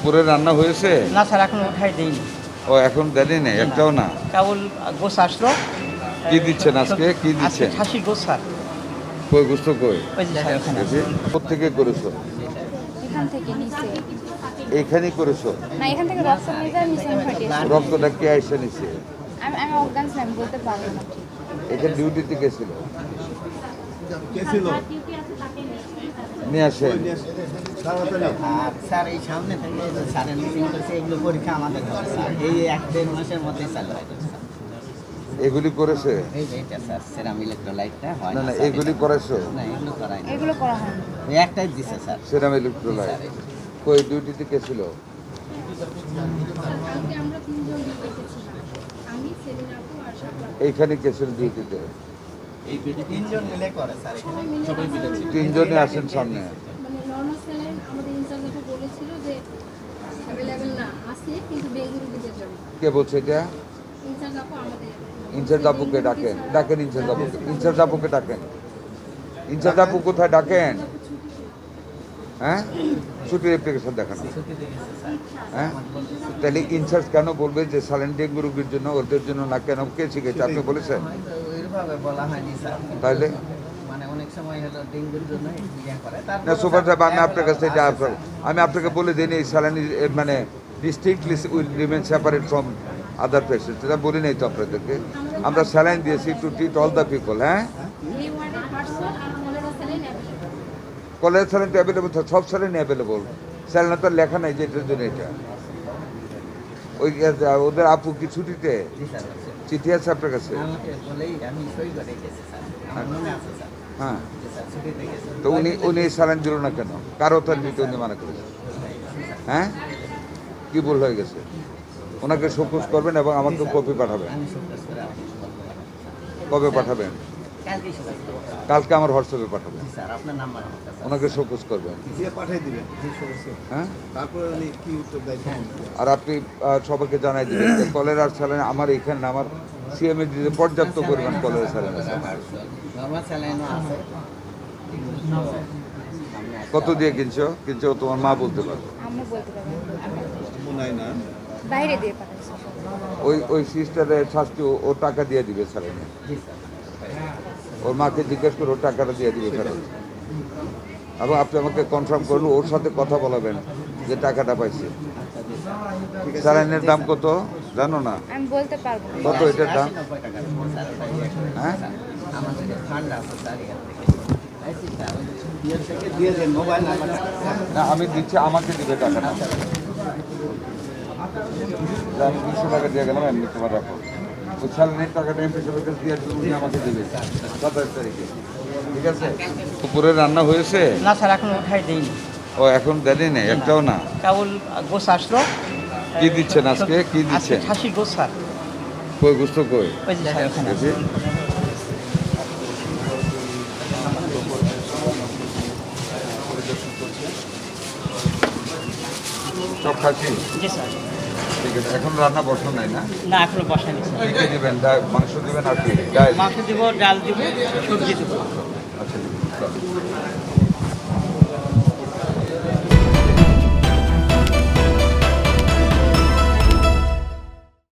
দুপুরে রান্না হয়েছে? না স্যার, এখন উঠাই দেয়নি। ও এখন দেরি নেই একটাও না? কেবল গোস আসলো। কি দিচ্ছেন আজকে? কি দিচ্ছেন? খাসির গোস স্যার। কই গোস্ত কই? ওই যে স্যার ওখানে। কোত্থেকে করেছো? এখান থেকে নিচে। এইখানেই করেছো? না, এখান থেকে রক্ত নিয়ে যায় নিচে ফাটিয়ে। রক্তটা কে আইসা নিছে? আমি অজ্ঞান ছিলাম, বলতে পারবো না। এখানে ডিউটিতে কে ছিল? নিয়ে আসেন। আর স্যার এই সামনে থেকে স্যারের মিটিং করছে, এগুলো পরীক্ষা আমাদের হবে স্যার। এই 1-1.5 মাসের মধ্যেই চালু হয়ে যাবে স্যার। এগুলি করেছে? এই যে এটা স্যার সেরাম ইলেকট্রোলাইটটা হয় না না না, স্যার, এগুলি এটা- করেছো? না, এগুলো করাই না। এগুলো করা হয় না। ওই একটাই দিছে স্যার। সেরাম ইলেকট্রোলাইট। কই ডিউটিতে কে ছিল? কালকে আমরা 3 জন ডিউটিতে ছিলাম। আমি, সেলিনা আপু আর শাপলা। এইখানে কে ছিল ডিউটিতে? এই 3 জন মিলে করে স্যার এখানে। সবাই মিলে ছিল। তিনজনই আসেন সামনে। মানে নর্মাল স্যালাইন আমাদের ইনচার্জ আপু বলেছিল যে অ্যাভেলেবেল না, আছে কিন্তু বেঙ্গুলি দিতে যাবে। কে বলছে এটা? ইনচার্জ আপু আমাদের। ইনচার্জ আপুকে ডাকেন। ডাকেন ইনচার্জ আপুকে। ইনচার্জ আপুকে ডাকেন। ইনচার্জ আপু কোথায় ডাকেন? হ্যাঁ, ছুটির অ্যাপ্লিকেশন দেখানো। হ্যাঁ, তাহলে ইনচার্জ কেন বলবে যে সাইলেন্ট ডেঙ্গু রোগীর জন্য, ওদের জন্য না? কেন কে শিখেছে? আপনি বলেছেন? ওইভাবে বলা হয়নি স্যার। তাইলে মানে অনেক সময় হলো ডেঙ্গুর জন্য ইয়া করে। না সুপার সাহেব, আমি আপনার কাছে এটা আমি আপনাকে বলে দিইনি স্যালাইন মানে distinctly will remain separate from other patients, এটা বলি নাই তো আপনাদেরকে? আমরা স্যালাইন দিয়েছি to treat all the people. হ্যাঁ, এই ওয়ার্ডের পার্সন আর cholera saline available. College saline তো অ্যাভেলেবল, সব স্যালাইন অ্যাভেলেবল। স্যালাইন তো লেখা নাই যে এটার জন্য এটা। ওই ওদের আপু কি ছুটিতে? জি স্যার। চিঠি আছে আপনার কাছে? আমাকে বলেই আমি সই করে গেছি স্যার। আমার মনে আছে স্যার। হ্যাঁ, জি স্যার, ছুটিতে গেছি। তো উনি স্যালাইন দিল না কেন? কারো তার নিতে উনি মানা করেছেন? হ্যাঁ, কি ভুল হয়ে গেছে? ওনাকে শোকজ করবেন এবং আমাকে কপি পাঠাবেন। আমি শোকজ করে আপনাকে বলতে পারবো। কবে পাঠাবেন? কালকেই শোকজ করবো। কালকে আমার হোয়াটসঅ্যাপে পাঠাবেন। জি স্যার, আপনার নাম্বার আমার কাছে আছে। ওনাকে শোকজ করবেন। দিয়ে পাঠিয়ে দিবেন। হ্যাঁ, তারপরে উনি কি উত্তর দেয়? আর আপনি সবাইকে জানাই দিবেন যে কলেরার স্যালাইন আমার এখানে না, আমার সিএমএ দিতে পর্যাপ্ত পরিমাণ কলেরা স্যালাইন আছে। নর্মাল স্যালাইনও আছে। কত দিয়ে কিনছো? তোমার মা বলতে পারবে। আমরা বলতে পারবো না। মনে হয় না। বাইরে দিয়ে পাঠাচ্ছি। ওই সিস্টারের শাস্তি ও টাকা দিয়ে দিবে স্যালাইনে। জি স্যার। ওর মাকে জিজ্ঞেস করে ওর টাকাটা দিয়ে দিবে ফেরত। এবং আপনি আমাকে কনফার্ম করুন, ওর সাথে কথা বলাবেন যে টাকাটা পাইছে। স্যালাইনের দাম কত জানো না? আমি বলতে পারবো না। কত এটার দাম? 80-90 টাকা স্যার, ওটাই হ্যাঁ, আমাদের ফান্ড আছে স্যার এখান থেকে। আইসি স্যার, ইয়ে থেকে দিয়ে দেন মোবাইল নাম্বারটা। না আমি দিচ্ছি, আমাকে দিবে টাকাটা। আমি 200 টাকা দিয়ে গেলাম, এমনি তোমার রাখো। ওই স্যালাইনের টাকাটা এমপি সাহেবের কাছে দিয়ে উনি আমাকে দেবে 27 তারিখে। ঠিক আছে? দুপুরে রান্না হয়েছে? না স্যার, এখন উঠাই দেয়নি। ও এখন দেরি নেই একটাও না? কেবল গোস আসলো। কি দিচ্ছেন আজকে? কি দিচ্ছেন? খাসির গোস স্যার। কই গোস্ত কই? ওই যে স্যার ওখানে। দেখি। সব খাসি? জি স্যার। ঠিক আছে, এখন রান্না বসানো নাই না? না, এখনো বসায়নি স্যার। কি দিবেন? মাংস দিবেন আর কি? ডাল? মাংস দিব, ডাল দিব, সবজি দিব। আচ্ছা, চলো।